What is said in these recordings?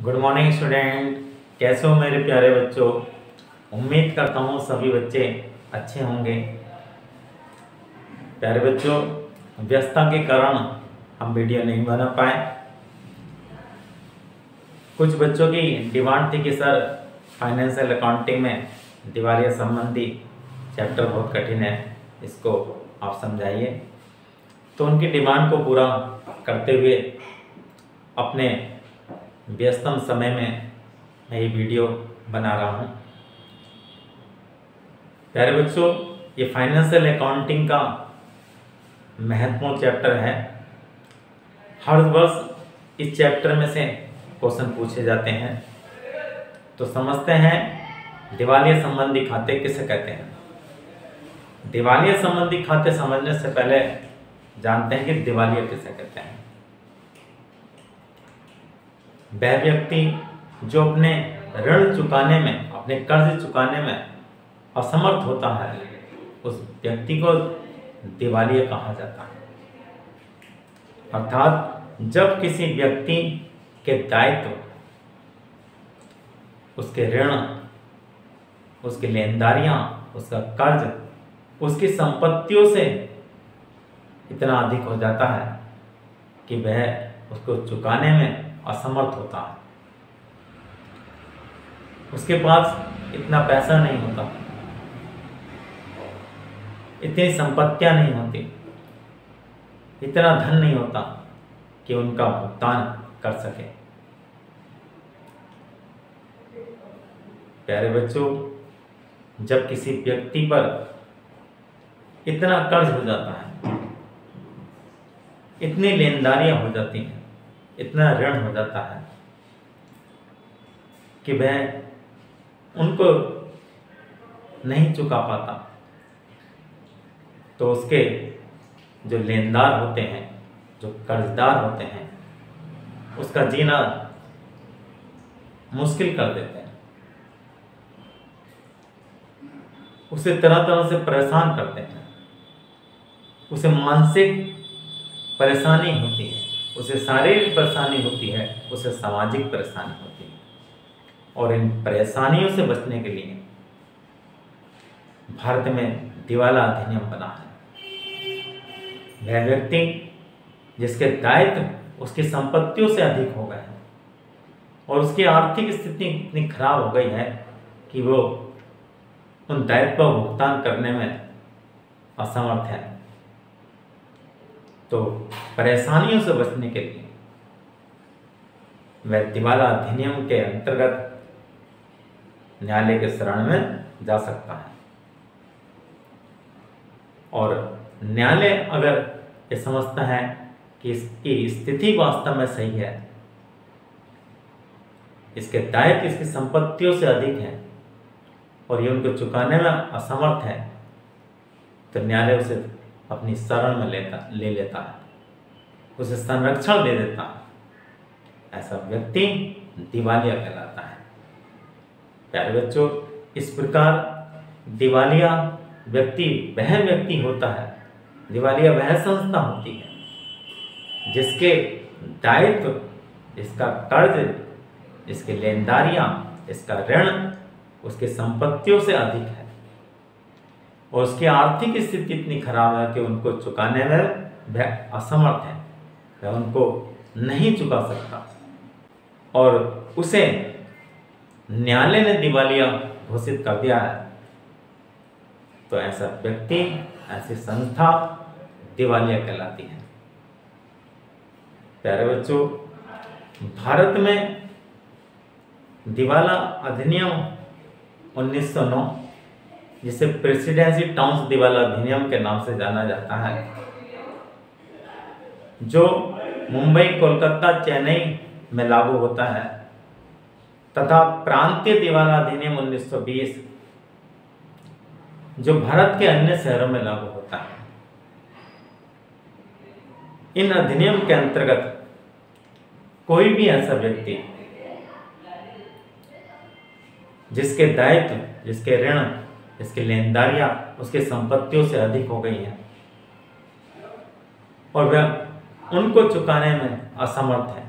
Good morning student. कैसे हो मेरे प्यारे बच्चों। उम्मीद करता हूँ सभी बच्चे अच्छे होंगे। प्यारे बच्चों, व्यस्तता के कारण हम वीडियो नहीं बना पाए। कुछ बच्चों की डिमांड थी कि सर फाइनेंशियल अकाउंटिंग में दिवालिया संबंधी चैप्टर बहुत कठिन है, इसको आप समझाइए। तो उनकी डिमांड को पूरा करते हुए अपने व्यस्तम समय में मैं ये वीडियो बना रहा हूँ। प्यारे बच्चों, ये फाइनेंशियल अकाउंटिंग का महत्वपूर्ण चैप्टर है। हर वर्ष इस चैप्टर में से क्वेश्चन पूछे जाते हैं। तो समझते हैं दिवालिया संबंधी खाते किसे कहते हैं। दिवालिया संबंधी खाते समझने से पहले जानते हैं कि दिवालिया किसे कहते हैं। वह व्यक्ति जो अपने ऋण चुकाने में, अपने कर्ज चुकाने में असमर्थ होता है, उस व्यक्ति को दिवालिया कहा जाता है। अर्थात जब किसी व्यक्ति के दायित्व, उसके ऋण, उसकी लेनदारियां, उसका कर्ज, उसकी संपत्तियों से इतना अधिक हो जाता है कि वह उसको चुकाने में असमर्थ होता है। उसके पास इतना पैसा नहीं होता, इतनी संपत्तियां नहीं होती, इतना धन नहीं होता कि उनका भुगतान कर सके। प्यारे बच्चों, जब किसी व्यक्ति पर इतना कर्ज हो जाता है, इतनी लेनदारियां हो जाती हैं, इतना ऋण हो जाता है कि वह उनको नहीं चुका पाता, तो उसके जो लेनदार होते हैं, जो कर्जदार होते हैं, उसका जीना मुश्किल कर देते हैं, उसे तरह तरह से परेशान करते हैं, उसे मानसिक परेशानी होती है, उसे शारीरिक परेशानी होती है, उसे सामाजिक परेशानी होती है। और इन परेशानियों से बचने के लिए भारत में दिवाला अधिनियम बना है। वह व्यक्ति जिसके दायित्व उसकी संपत्तियों से अधिक हो गए हैं और उसकी आर्थिक स्थिति इतनी खराब हो गई है कि वो उन दायित्व का भुगतान करने में असमर्थ है, तो परेशानियों से बचने के लिए वह दिवाला अधिनियम के अंतर्गत न्यायालय के शरण में जा सकता है। और न्यायालय अगर ये समझता है कि इसकी स्थिति वास्तव में सही है, इसके दायित्व इसकी संपत्तियों से अधिक है और ये उनको चुकाने में असमर्थ है, तो न्यायालय उसे अपनी शरण में ले लेता है, उसे संरक्षण दे देता है। ऐसा व्यक्ति दिवालिया कहलाता है। प्यारे बच्चों, इस प्रकार दिवालिया व्यक्ति वह व्यक्ति होता है, दिवालिया वह संस्था होती है जिसके दायित्व, जिसका कर्ज, जिसकी लेनदारियां, इसका ऋण उसकी संपत्तियों से अधिक है और उसकी आर्थिक स्थिति इतनी खराब है कि उनको चुकाने में वह असमर्थ है, वह उनको नहीं चुका सकता और उसे न्यायालय ने दिवालिया घोषित कर दिया है, तो ऐसा व्यक्ति, ऐसी संस्था दिवालिया कहलाती है। प्यारे बच्चों, भारत में दिवाला अधिनियम 1909, जिसे प्रेसिडेंसी टाउन्स दिवाला अधिनियम के नाम से जाना जाता है, जो मुंबई, कोलकाता, चेन्नई में लागू होता है, तथा प्रांतीय दिवाला अधिनियम 1920 जो भारत के अन्य शहरों में लागू होता है। इन अधिनियम के अंतर्गत कोई भी ऐसा व्यक्ति जिसके दायित्व, जिसके ऋण, जिसकी लेनदारियां उसकी संपत्तियों से अधिक हो गई हैं और वह उनको चुकाने में असमर्थ है,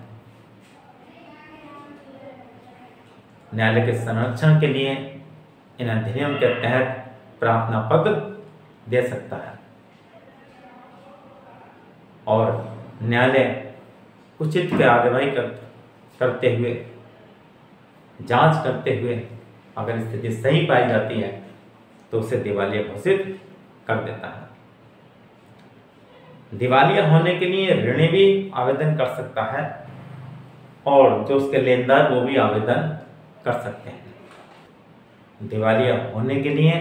न्यायालय के संरक्षण के लिए इन अधिनियम के तहत प्रार्थना पत्र दे सकता है और न्यायालय उचित कार्यवाही करते हुए, जांच करते हुए अगर स्थिति सही पाई जाती है तो उसे दिवालिया घोषित कर देता है। दिवालिया होने के लिए ऋणी भी आवेदन कर सकता है और जो उसके लेनदार वो भी आवेदन कर सकते हैं। दिवालिया होने के लिए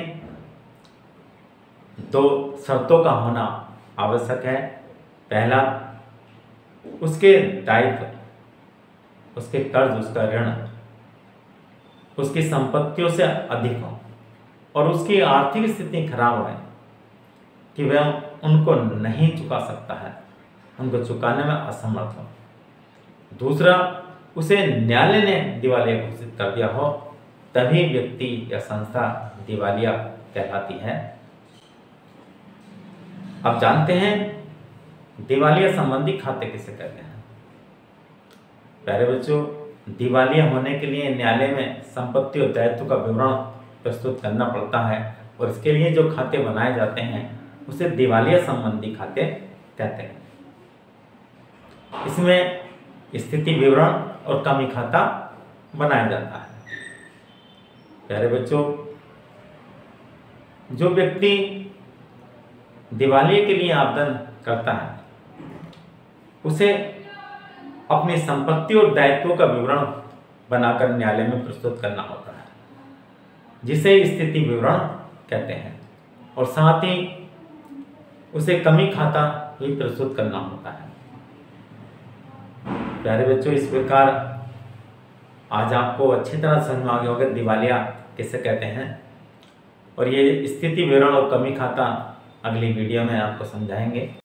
2 शर्तों का होना आवश्यक है। पहला, उसके दायित्व, उसके कर्ज, उसका ऋण उसकी संपत्तियों से अधिक हो और उसकी आर्थिक स्थिति खराब है कि वह उनको नहीं चुका सकता है, उनको चुकाने में असमर्थ हो। दूसरा, उसे न्यायालय ने दिवालिया घोषित कर दिया हो, तभी व्यक्ति या संस्था दिवालिया कहलाती है। अब जानते हैं दिवालिया संबंधी खाते किसे कहते हैं। प्यारे बच्चों, दिवालिया होने के लिए न्यायालय में संपत्ति और दायित्व का विवरण प्रस्तुत करना पड़ता है और इसके लिए जो खाते बनाए जाते हैं उसे दिवालिया संबंधी खाते कहते हैं। इसमें स्थिति विवरण और कमी खाता बनाया जाता है। प्यारे बच्चों, जो व्यक्ति दिवालिया के लिए आवेदन करता है उसे अपनी संपत्ति और दायित्वों का विवरण बनाकर न्यायालय में प्रस्तुत करना होता है, जिसे स्थिति विवरण कहते हैं, और साथ ही उसे कमी खाता भी प्रस्तुत करना होता है। प्यारे बच्चों, इस प्रकार आज आपको अच्छी तरह समझ में आ गया होगा दिवालिया किसे कहते हैं, और ये स्थिति विवरण और कमी खाता अगली वीडियो में आपको समझाएंगे।